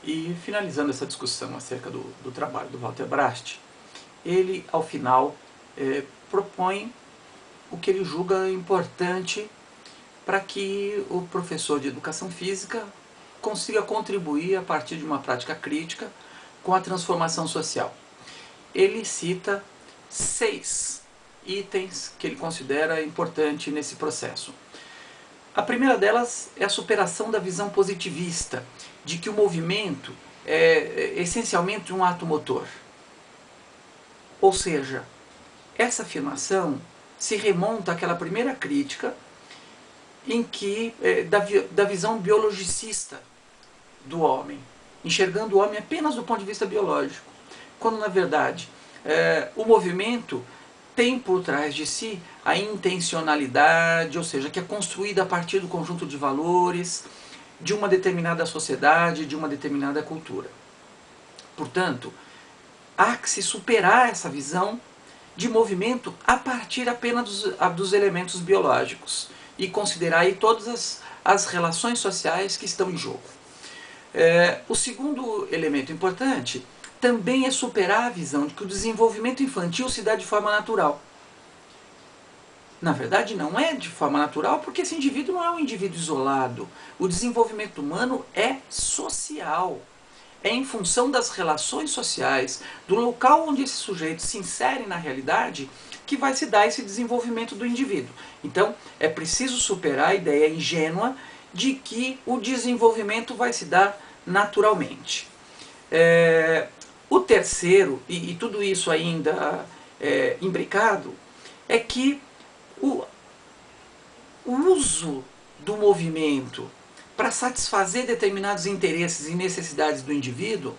E finalizando essa discussão acerca do trabalho do Walter Brast, ele, ao final, propõe o que ele julga importante para que o professor de educação física consiga contribuir a partir de uma prática crítica com a transformação social. Ele cita 6 itens que ele considera importante nesse processo. A primeira delas é a superação da visão positivista, de que o movimento é essencialmente um ato motor. Ou seja, essa afirmação se remonta àquela primeira crítica em que, da visão biologicista do homem, enxergando o homem apenas do ponto de vista biológico, quando na verdade o movimento tem por trás de si a intencionalidade, ou seja, que é construída a partir do conjunto de valores de uma determinada sociedade, de uma determinada cultura. Portanto, há que se superar essa visão de movimento a partir apenas dos elementos biológicos e considerar aí todas as relações sociais que estão em jogo. O segundo elemento importante também é superar a visão de que o desenvolvimento infantil se dá de forma natural. Na verdade, não é de forma natural, porque esse indivíduo não é um indivíduo isolado. O desenvolvimento humano é social. É em função das relações sociais, do local onde esse sujeito se insere na realidade, que vai se dar esse desenvolvimento do indivíduo. Então, é preciso superar a ideia ingênua de que o desenvolvimento vai se dar naturalmente. O terceiro, e tudo isso ainda imbricado, é que o uso do movimento para satisfazer determinados interesses e necessidades do indivíduo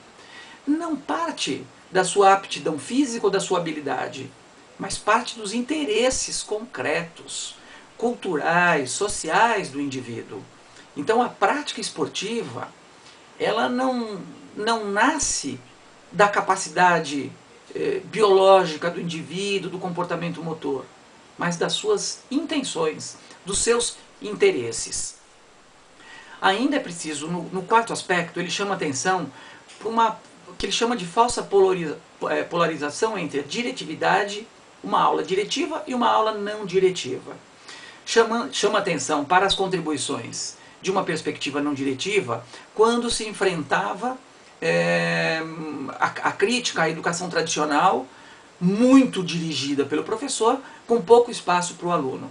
não parte da sua aptidão física ou da sua habilidade, mas parte dos interesses concretos, culturais, sociais do indivíduo. Então a prática esportiva, ela não nasce da capacidade biológica do indivíduo, do comportamento motor, mas das suas intenções, dos seus interesses. Ainda é preciso, no quarto aspecto, ele chama atenção para uma que ele chama de falsa polarização entre a diretividade, uma aula diretiva e uma aula não diretiva. Chama atenção para as contribuições de uma perspectiva não diretiva quando se enfrentava a crítica à educação tradicional, muito dirigida pelo professor, com pouco espaço para o aluno.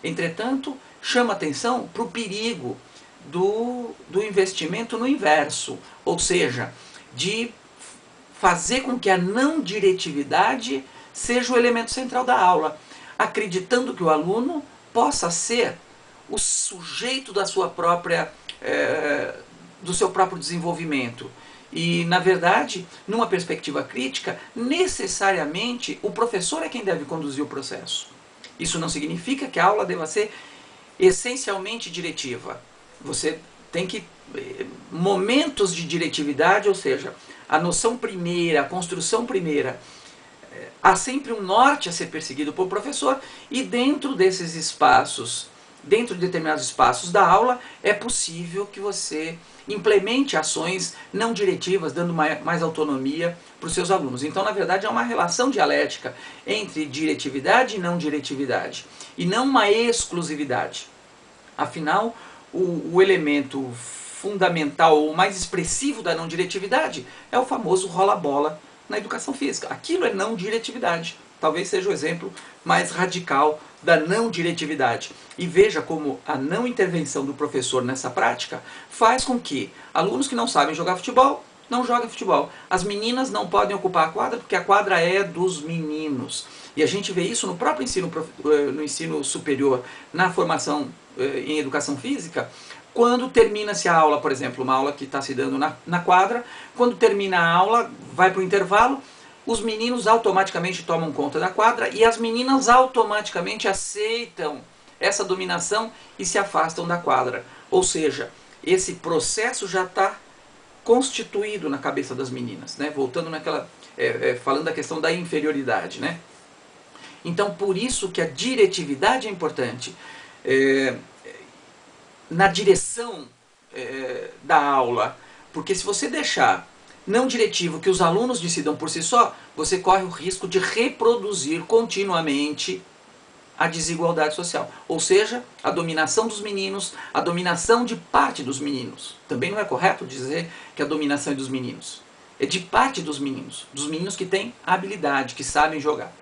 Entretanto, chama atenção para o perigo do investimento no inverso, ou seja, de fazer com que a não diretividade seja o elemento central da aula, acreditando que o aluno possa ser o sujeito da sua própria, do seu próprio desenvolvimento. E, na verdade, numa perspectiva crítica, necessariamente o professor é quem deve conduzir o processo. Isso não significa que a aula deva ser essencialmente diretiva. Você tem que momentos de diretividade, ou seja, a noção primeira, a construção primeira, há sempre um norte a ser perseguido pelo professor, e dentro desses espaços, dentro de determinados espaços da aula, é possível que você implemente ações não diretivas, dando mais autonomia para os seus alunos. Então, na verdade, é uma relação dialética entre diretividade e não diretividade, e não uma exclusividade. Afinal, o elemento fundamental ou mais expressivo da não diretividade é o famoso rola-bola na educação física. Aquilo é não diretividade. Talvez seja o exemplo mais radical da não diretividade. E veja como a não intervenção do professor nessa prática faz com que alunos que não sabem jogar futebol não joguem futebol. As meninas não podem ocupar a quadra porque a quadra é dos meninos. E a gente vê isso no próprio ensino, no ensino superior, na formação em educação física, quando termina-se a aula, por exemplo, uma aula que está se dando na quadra, quando termina a aula, vai para o intervalo, os meninos automaticamente tomam conta da quadra e as meninas automaticamente aceitam essa dominação e se afastam da quadra. Ou seja, esse processo já está constituído na cabeça das meninas, né? Voltando naquela, falando da questão da inferioridade, né? Então, por isso que a diretividade é importante. Na direção da aula, Porque se você deixar não diretivo que os alunos decidam por si só, você corre o risco de reproduzir continuamente a desigualdade social. Ou seja, a dominação dos meninos, a dominação de parte dos meninos. Também não é correto dizer que a dominação é dos meninos. É de parte dos meninos que têm habilidade, que sabem jogar.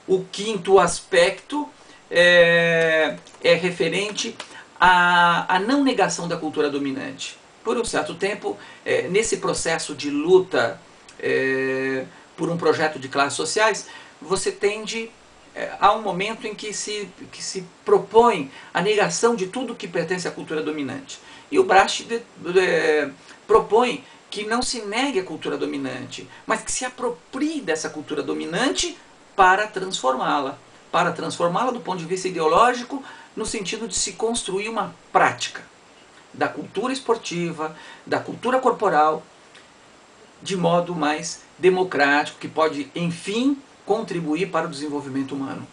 O quinto aspecto é referente à não negação da cultura dominante. Por um certo tempo, nesse processo de luta por um projeto de classes sociais, você tende a um momento em que se propõe a negação de tudo que pertence à cultura dominante. E o Brecht propõe que não se negue a cultura dominante, mas que se aproprie dessa cultura dominante para transformá-la. Para transformá-la do ponto de vista ideológico, no sentido de se construir uma prática da cultura esportiva, da cultura corporal, de modo mais democrático, que pode, enfim, contribuir para o desenvolvimento humano.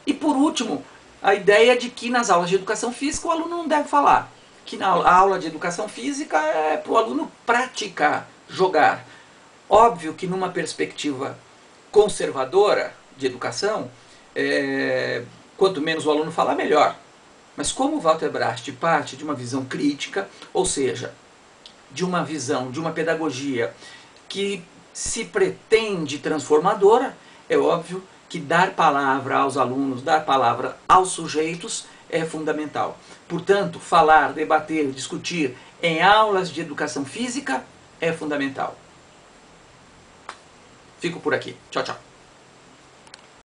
E por último, a ideia de que nas aulas de educação física o aluno não deve falar. Que na aula de educação física é para o aluno praticar, jogar. Óbvio que numa perspectiva conservadora de educação, quanto menos o aluno falar, melhor. Mas como o Walter Brecht parte de uma visão crítica, ou seja, de uma visão, de uma pedagogia que se pretende transformadora, é óbvio que dar palavra aos alunos, dar palavra aos sujeitos é fundamental. Portanto, falar, debater, discutir em aulas de educação física é fundamental. Fico por aqui. Tchau, tchau.